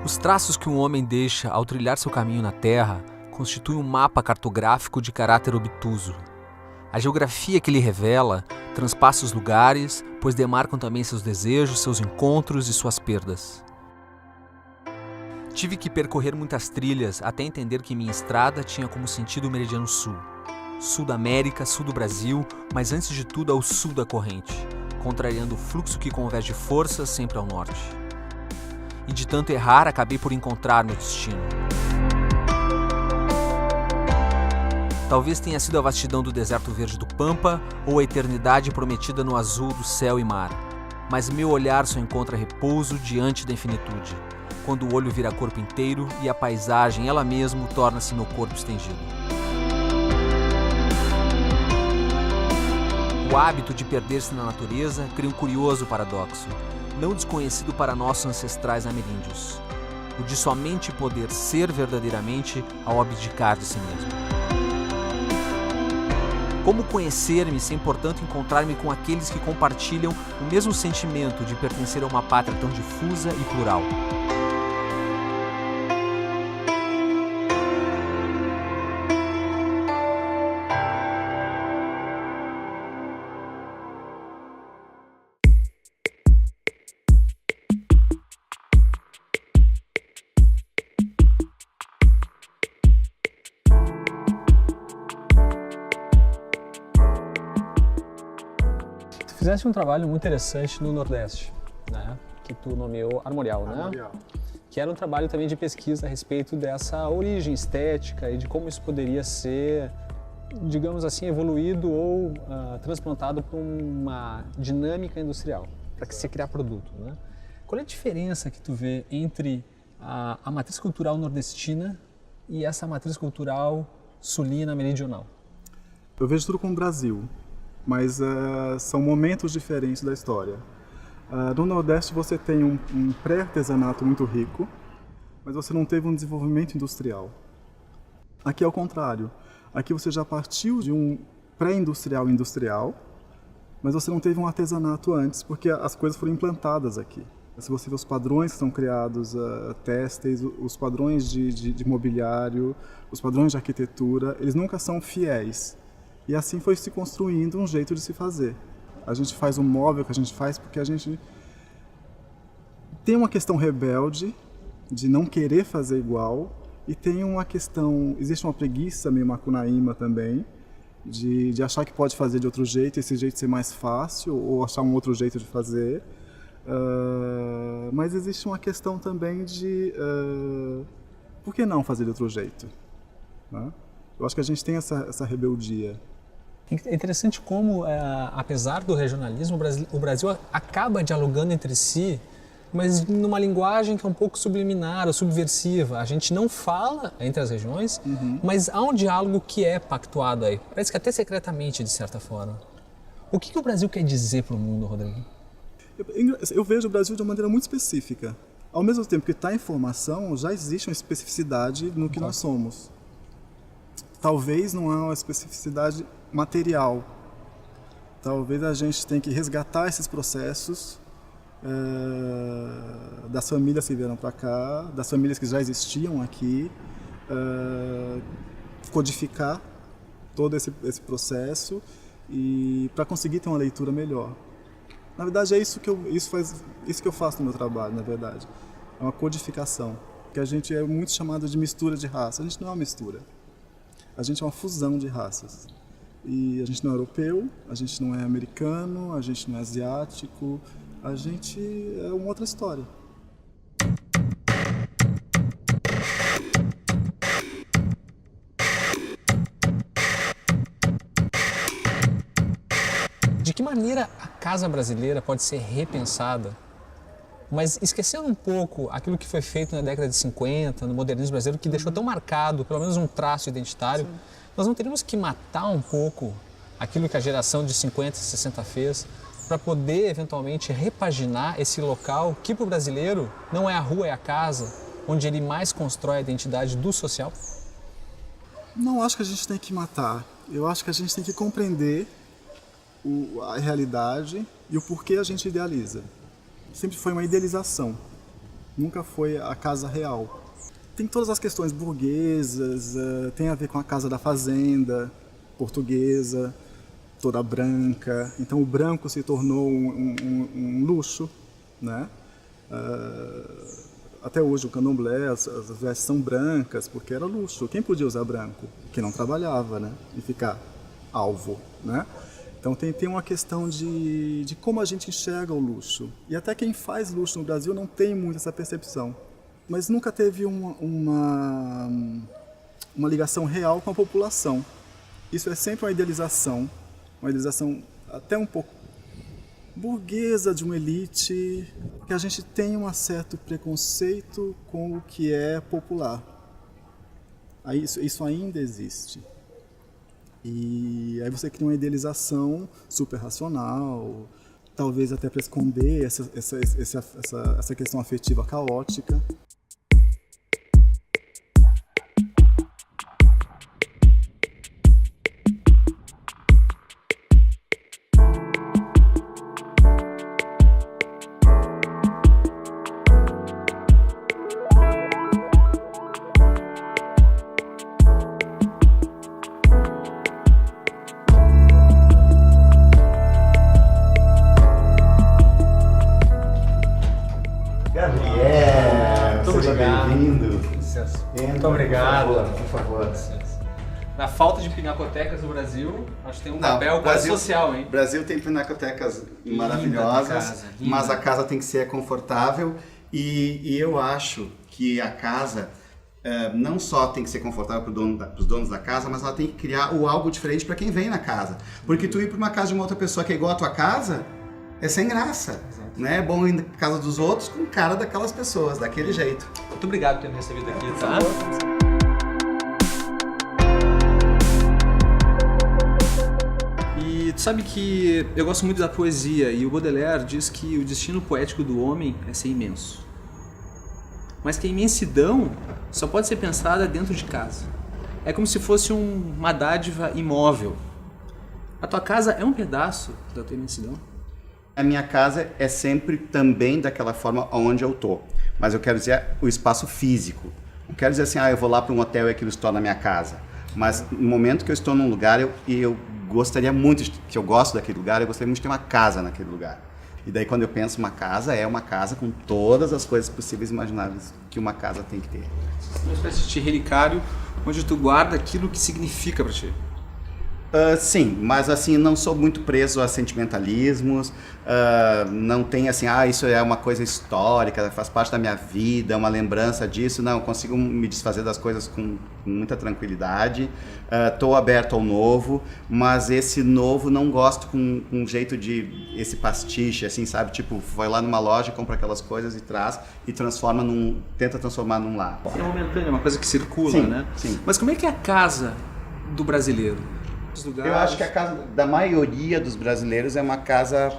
Os traços que um homem deixa ao trilhar seu caminho na Terra constituem um mapa cartográfico de caráter obtuso. A geografia que ele revela transpassa os lugares, pois demarcam também seus desejos, seus encontros e suas perdas. Tive que percorrer muitas trilhas até entender que minha estrada tinha como sentido o meridiano sul. Sul da América, sul do Brasil, mas antes de tudo ao sul da corrente, contrariando o fluxo que converge forças sempre ao norte. E de tanto errar, acabei por encontrar meu destino. Talvez tenha sido a vastidão do deserto verde do Pampa ou a eternidade prometida no azul do céu e mar. Mas meu olhar só encontra repouso diante da infinitude, quando o olho vira corpo inteiro e a paisagem, ela mesma, torna-se meu corpo estendido. O hábito de perder-se na natureza cria um curioso paradoxo, não desconhecido para nossos ancestrais ameríndios, o de somente poder ser verdadeiramente ao abdicar de si mesmo. Como conhecer-me sem, portanto, encontrar-me com aqueles que compartilham o mesmo sentimento de pertencer a uma pátria tão difusa e plural? Fizeste um trabalho muito interessante no Nordeste, né? Que tu nomeou Armorial, né? Armorial. Que era um trabalho também de pesquisa a respeito dessa origem estética e de como isso poderia ser, digamos assim, evoluído ou transplantado para uma dinâmica industrial, para que se criar produto, né? Qual é a diferença que tu vê entre a matriz cultural nordestina e essa matriz cultural sulina, meridional? Eu vejo tudo como Brasil, mas são momentos diferentes da história. No Nordeste você tem um pré-artesanato muito rico, mas você não teve um desenvolvimento industrial. Aqui é o contrário. Aqui você já partiu de um pré-industrial industrial, mas você não teve um artesanato antes, porque as coisas foram implantadas aqui. Se você vê os padrões que são criados, têxteis, os padrões de mobiliário, os padrões de arquitetura, eles nunca são fiéis. E assim foi se construindo um jeito de se fazer. A gente faz um móvel que a gente faz porque a gente tem uma questão rebelde de não querer fazer igual e tem uma questão, existe uma preguiça meio macunaíma também, de achar que pode fazer de outro jeito, esse jeito ser mais fácil ou achar um outro jeito de fazer. Mas existe uma questão também de por que não fazer de outro jeito? Né? Eu acho que a gente tem essa rebeldia. É interessante como, apesar do regionalismo, o Brasil acaba dialogando entre si, mas numa linguagem que é um pouco subliminar ou subversiva. A gente não fala entre as regiões, mas há um diálogo que é pactuado aí. Parece que até secretamente, de certa forma. O que o Brasil quer dizer para o mundo, Rodrigo? Eu vejo o Brasil de uma maneira muito específica. Ao mesmo tempo que está em formação, já existe uma especificidade no que nós somos. Talvez não há uma especificidade material. Talvez a gente tenha que resgatar esses processos das famílias que vieram para cá, das famílias que já existiam aqui, codificar todo esse processo e para conseguir ter uma leitura melhor. Na verdade, é isso que eu faço no meu trabalho, na verdade. É uma codificação, porque a gente é muito chamado de mistura de raça. A gente não é uma mistura. A gente é uma fusão de raças. E a gente não é europeu, a gente não é americano, a gente não é asiático, a gente é uma outra história. De que maneira a casa brasileira pode ser repensada, mas esquecendo um pouco aquilo que foi feito na década de 50, no modernismo brasileiro, que deixou tão marcado, pelo menos um traço identitário? Sim. Nós não teríamos que matar um pouco aquilo que a geração de 50 e 60 fez para poder, eventualmente, repaginar esse local que, para o brasileiro, não é a rua, é a casa, onde ele mais constrói a identidade do social? Não acho que a gente tem que matar. Eu acho que a gente tem que compreender a realidade e o porquê a gente idealiza. Sempre foi uma idealização. nunca foi a casa real. Tem todas as questões burguesas, tem a ver com a casa da fazenda portuguesa, toda branca. Então o branco se tornou um luxo, né? Até hoje o candomblé, as vestes são brancas porque era luxo. Quem podia usar branco? Quem não trabalhava, né? E ficar alvo, né? Então tem uma questão de como a gente enxerga o luxo. E até quem faz luxo no Brasil não tem muito essa percepção. Mas nunca teve uma ligação real com a população. Isso é sempre uma idealização até um pouco burguesa de uma elite, que a gente tem um certo preconceito com o que é popular. Aí isso ainda existe. E aí você cria uma idealização super racional, talvez até para esconder essa questão afetiva caótica. Muito obrigado. Por favor. Na falta de pinacotecas no Brasil, acho que tem um papel quase social, hein? O Brasil tem pinacotecas maravilhosas, mas a casa tem que ser confortável e eu acho que a casa não só tem que ser confortável para os donos da casa, mas ela tem que criar algo diferente para quem vem na casa. Porque tu ir para uma casa de uma outra pessoa que é igual à tua casa, é sem graça. Né? É bom ir na casa dos outros com cara daquelas pessoas, daquele jeito. Muito obrigado por ter me recebido aqui, tá? E tu sabe que eu gosto muito da poesia e o Baudelaire diz que o destino poético do homem é ser imenso. Mas que a imensidão só pode ser pensada dentro de casa. É como se fosse uma dádiva imóvel. A tua casa é um pedaço da tua imensidão? A minha casa é sempre também daquela forma onde eu tô. Mas eu quero dizer o espaço físico. Não quero dizer assim, eu vou lá para um hotel e aquilo se torna minha casa. Mas no momento que eu estou num lugar, eu gostaria muito, que eu gosto daquele lugar, eu gostaria muito de ter uma casa naquele lugar. E daí quando eu penso uma casa, é uma casa com todas as coisas possíveis e imagináveis que uma casa tem que ter. Uma espécie de relicário onde tu guarda aquilo que significa para ti. Sim, mas assim, não sou muito preso a sentimentalismos, não tem assim, isso é uma coisa histórica, faz parte da minha vida, é uma lembrança disso. Não, eu consigo me desfazer das coisas com muita tranquilidade, estou aberto ao novo, mas esse novo não gosto com um jeito de esse pastiche, assim, sabe, tipo, vai lá numa loja, compra aquelas coisas e traz e tenta transformar num lar. É momentâneo, é uma coisa que circula, sim, né? Sim. Mas como é que é a casa do brasileiro? Eu acho que a casa da maioria dos brasileiros é uma casa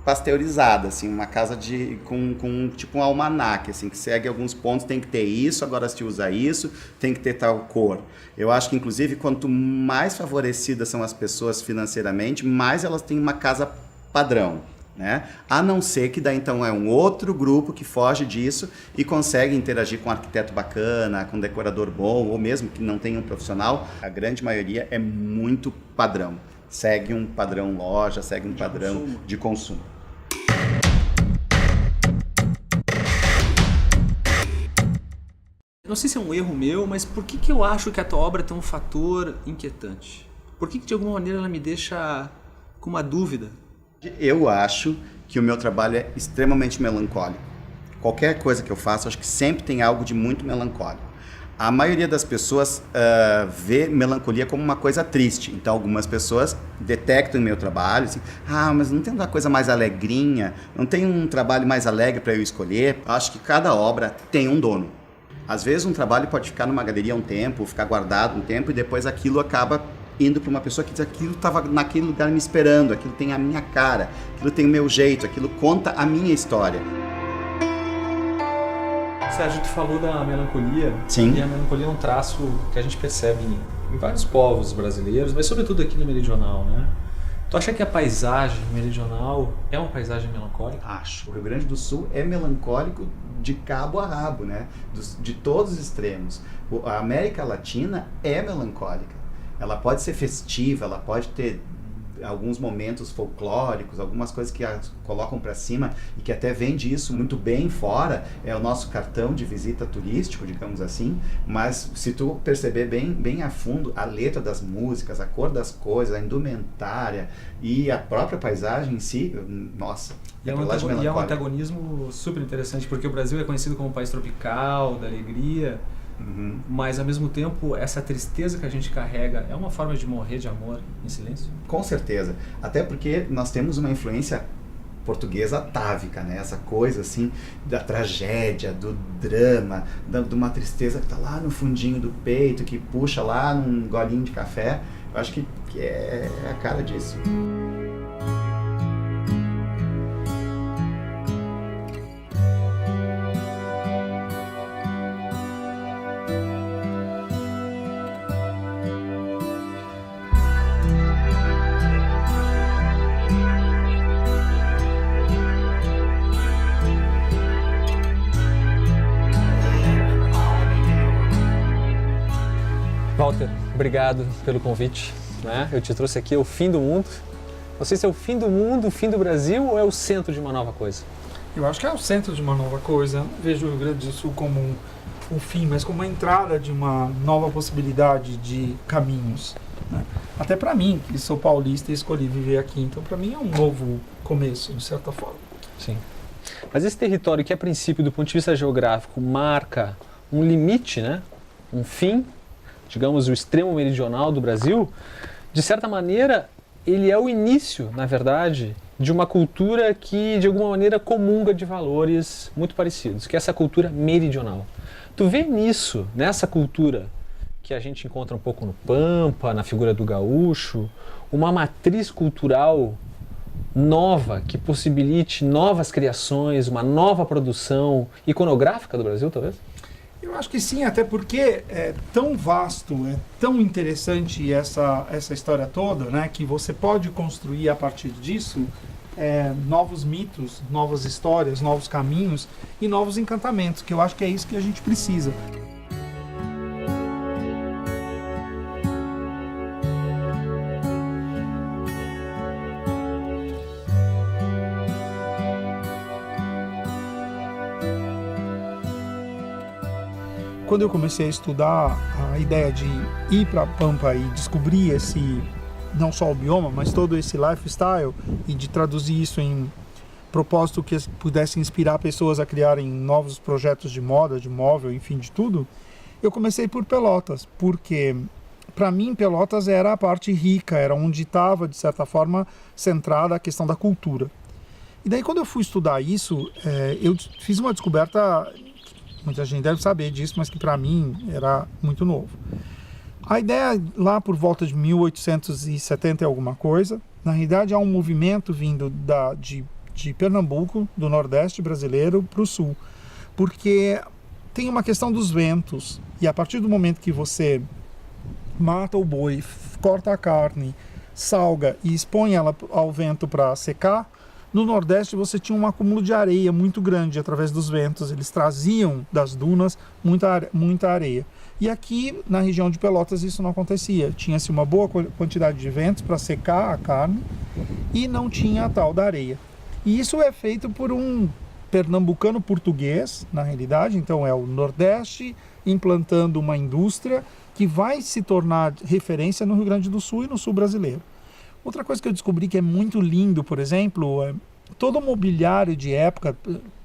pasteurizada, assim, uma casa com tipo um almanaque, assim, que segue alguns pontos, tem que ter isso, agora se usa isso, tem que ter tal cor. Eu acho que, inclusive, quanto mais favorecidas são as pessoas financeiramente, mais elas têm uma casa padrão. Né? A não ser que daí então é um outro grupo que foge disso e consegue interagir com um arquiteto bacana, com um decorador bom, ou mesmo que não tenha um profissional. A grande maioria é muito padrão. Segue um padrão loja, segue um padrão de consumo. Não sei se é um erro meu, mas por que eu acho que a tua obra tem um fator inquietante? Por que de alguma maneira ela me deixa com uma dúvida? Eu acho que o meu trabalho é extremamente melancólico. Qualquer coisa que eu faço, acho que sempre tem algo de muito melancólico. A maioria das pessoas vê melancolia como uma coisa triste. Então, algumas pessoas detectam o meu trabalho, assim, mas não tem uma coisa mais alegrinha, não tem um trabalho mais alegre para eu escolher. Eu acho que cada obra tem um dono. Às vezes, um trabalho pode ficar numa galeria um tempo, ficar guardado um tempo, e depois aquilo acaba indo para uma pessoa que diz: aquilo estava naquele lugar me esperando, aquilo tem a minha cara, aquilo tem o meu jeito, aquilo conta a minha história. Sérgio, tu falou da melancolia. Sim. E a melancolia é um traço que a gente percebe em vários povos brasileiros, mas sobretudo aqui no meridional, né? Tu acha que a paisagem meridional é uma paisagem melancólica? Acho. O Rio Grande do Sul é melancólico de cabo a rabo, né? De todos os extremos. A América Latina é melancólica. Ela pode ser festiva, ela pode ter alguns momentos folclóricos, algumas coisas que a colocam para cima e que até vende isso muito bem fora, é o nosso cartão de visita turístico, digamos assim, mas se tu perceber bem a fundo a letra das músicas, a cor das coisas, a indumentária e a própria paisagem em si, nossa, e é um antagonismo super interessante, porque o Brasil é conhecido como um país tropical, da alegria, mas ao mesmo tempo essa tristeza que a gente carrega é uma forma de morrer de amor em silêncio? Com certeza, até porque nós temos uma influência portuguesa atávica, né? Essa coisa assim da tragédia, do drama, de uma tristeza que está lá no fundinho do peito, que puxa lá num golinho de café. Eu acho que é a cara disso. Walter, obrigado pelo convite. Né? Eu te trouxe aqui ao fim do mundo. Não sei se é o fim do mundo, o fim do Brasil ou é o centro de uma nova coisa? Eu acho que é o centro de uma nova coisa. Eu não vejo o Rio Grande do Sul como um fim, mas como uma entrada de uma nova possibilidade de caminhos. Né? Até para mim, que sou paulista e escolhi viver aqui. Então, para mim, é um novo começo, de certa forma. Sim. Mas esse território que, a princípio, do ponto de vista geográfico, marca um limite, né? Um fim, digamos, o extremo meridional do Brasil, de certa maneira, ele é o início, na verdade, de uma cultura que, de alguma maneira, comunga de valores muito parecidos, que é essa cultura meridional. Tu vê nisso, nessa cultura que a gente encontra um pouco no Pampa, na figura do gaúcho, uma matriz cultural nova, que possibilite novas criações, uma nova produção iconográfica do Brasil, talvez? Eu acho que sim, até porque é tão vasto, é tão interessante essa história toda, né, que você pode construir a partir disso novos mitos, novas histórias, novos caminhos e novos encantamentos, que eu acho que é isso que a gente precisa. Quando eu comecei a estudar a ideia de ir para a Pampa e descobrir esse, não só o bioma, mas todo esse lifestyle, e de traduzir isso em propósito que pudesse inspirar pessoas a criarem novos projetos de moda, de móvel, enfim, de tudo, eu comecei por Pelotas, porque para mim Pelotas era a parte rica, era onde estava, de certa forma, centrada a questão da cultura. E daí quando eu fui estudar isso, eu fiz uma descoberta. Muita gente deve saber disso, mas que para mim era muito novo. A ideia lá por volta de 1870 e alguma coisa, na realidade há um movimento vindo de Pernambuco, do Nordeste brasileiro, para o Sul. Porque tem uma questão dos ventos, e a partir do momento que você mata o boi, corta a carne, salga e expõe ela ao vento para secar, no Nordeste você tinha um acúmulo de areia muito grande através dos ventos, eles traziam das dunas muita areia. E aqui na região de Pelotas isso não acontecia, tinha-se uma boa quantidade de ventos para secar a carne e não tinha a tal da areia. E isso é feito por um pernambucano português, na realidade, então é o Nordeste implantando uma indústria que vai se tornar referência no Rio Grande do Sul e no Sul brasileiro. Outra coisa que eu descobri que é muito lindo, por exemplo, todo o mobiliário de época,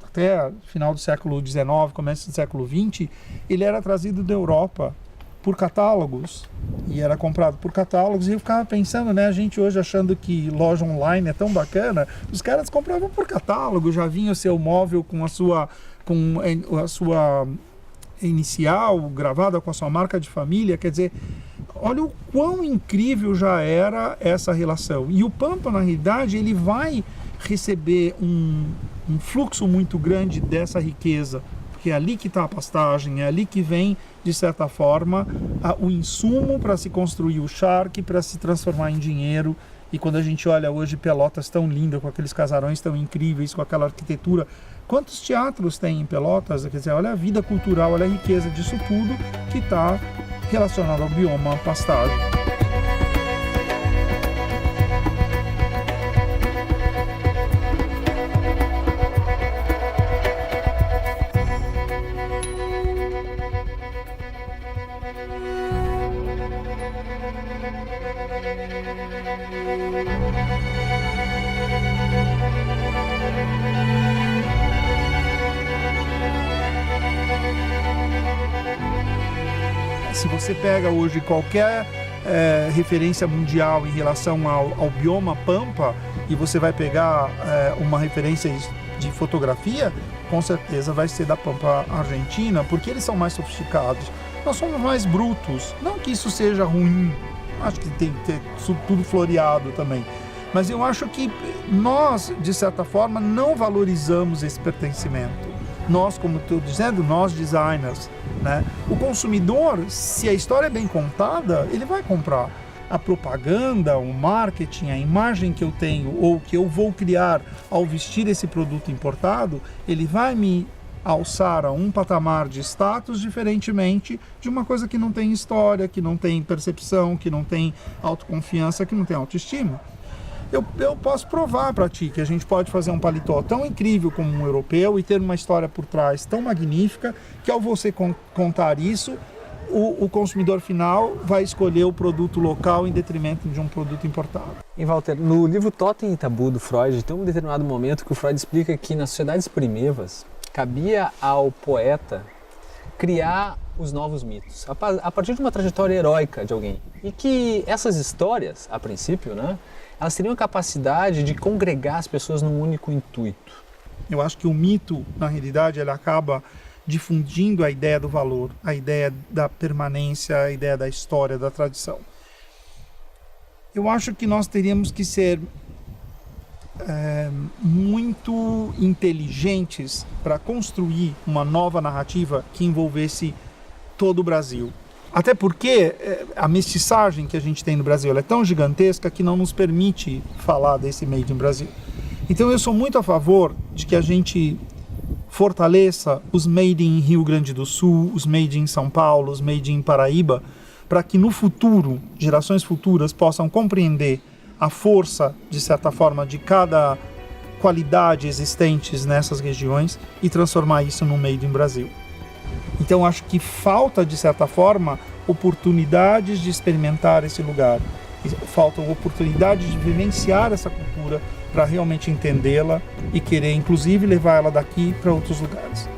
até final do século XIX, começo do século XX, ele era trazido da Europa por catálogos, e era comprado por catálogos, e eu ficava pensando, né, a gente hoje achando que loja online é tão bacana, os caras compravam por catálogo, já vinha o seu móvel com a sua inicial gravada com a sua marca de família, quer dizer, olha o quão incrível já era essa relação. E o Pampa, na realidade, ele vai receber um fluxo muito grande dessa riqueza, porque é ali que está a pastagem, é ali que vem, de certa forma, o insumo para se construir o charque, para se transformar em dinheiro. E quando a gente olha hoje Pelotas tão linda, com aqueles casarões tão incríveis, com aquela arquitetura, quantos teatros tem em Pelotas? Quer dizer, olha a vida cultural, olha a riqueza disso tudo que está relacionado ao bioma pastagem. Se você pega hoje qualquer referência mundial em relação ao bioma Pampa e você vai pegar uma referência de fotografia, com certeza vai ser da Pampa Argentina, porque eles são mais sofisticados. Nós somos mais brutos, não que isso seja ruim, acho que tem que ter tudo floreado também, mas eu acho que nós, de certa forma, não valorizamos esse pertencimento. Nós, como estou dizendo, nós designers, né? O consumidor, se a história é bem contada, ele vai comprar. A propaganda, o marketing, a imagem que eu tenho ou que eu vou criar ao vestir esse produto importado, ele vai me alçar a um patamar de status diferentemente de uma coisa que não tem história, que não tem percepção, que não tem autoconfiança, que não tem autoestima. Eu posso provar para ti que a gente pode fazer um paletó tão incrível como um europeu e ter uma história por trás tão magnífica que ao você contar isso, o consumidor final vai escolher o produto local em detrimento de um produto importado. E Walter, no livro Totem e Tabu do Freud, tem um determinado momento que o Freud explica que nas sociedades primevas cabia ao poeta criar os novos mitos, a partir de uma trajetória heróica de alguém. E que essas histórias, a princípio, né, elas teriam a capacidade de congregar as pessoas num único intuito. Eu acho que o mito, na realidade, ele acaba difundindo a ideia do valor, a ideia da permanência, a ideia da história, da tradição. Eu acho que nós teríamos que ser muito inteligentes para construir uma nova narrativa que envolvesse todo o Brasil. Até porque a mestiçagem que a gente tem no Brasil ela é tão gigantesca que não nos permite falar desse Made in Brasil. Então eu sou muito a favor de que a gente fortaleça os Made in Rio Grande do Sul, os Made in São Paulo, os Made in Paraíba, para que no futuro, gerações futuras possam compreender a força, de certa forma, de cada qualidade existentes nessas regiões e transformar isso no Made in Brasil. Então acho que falta, de certa forma, oportunidades de experimentar esse lugar. Faltam oportunidades de vivenciar essa cultura para realmente entendê-la e querer, inclusive, levar ela daqui para outros lugares.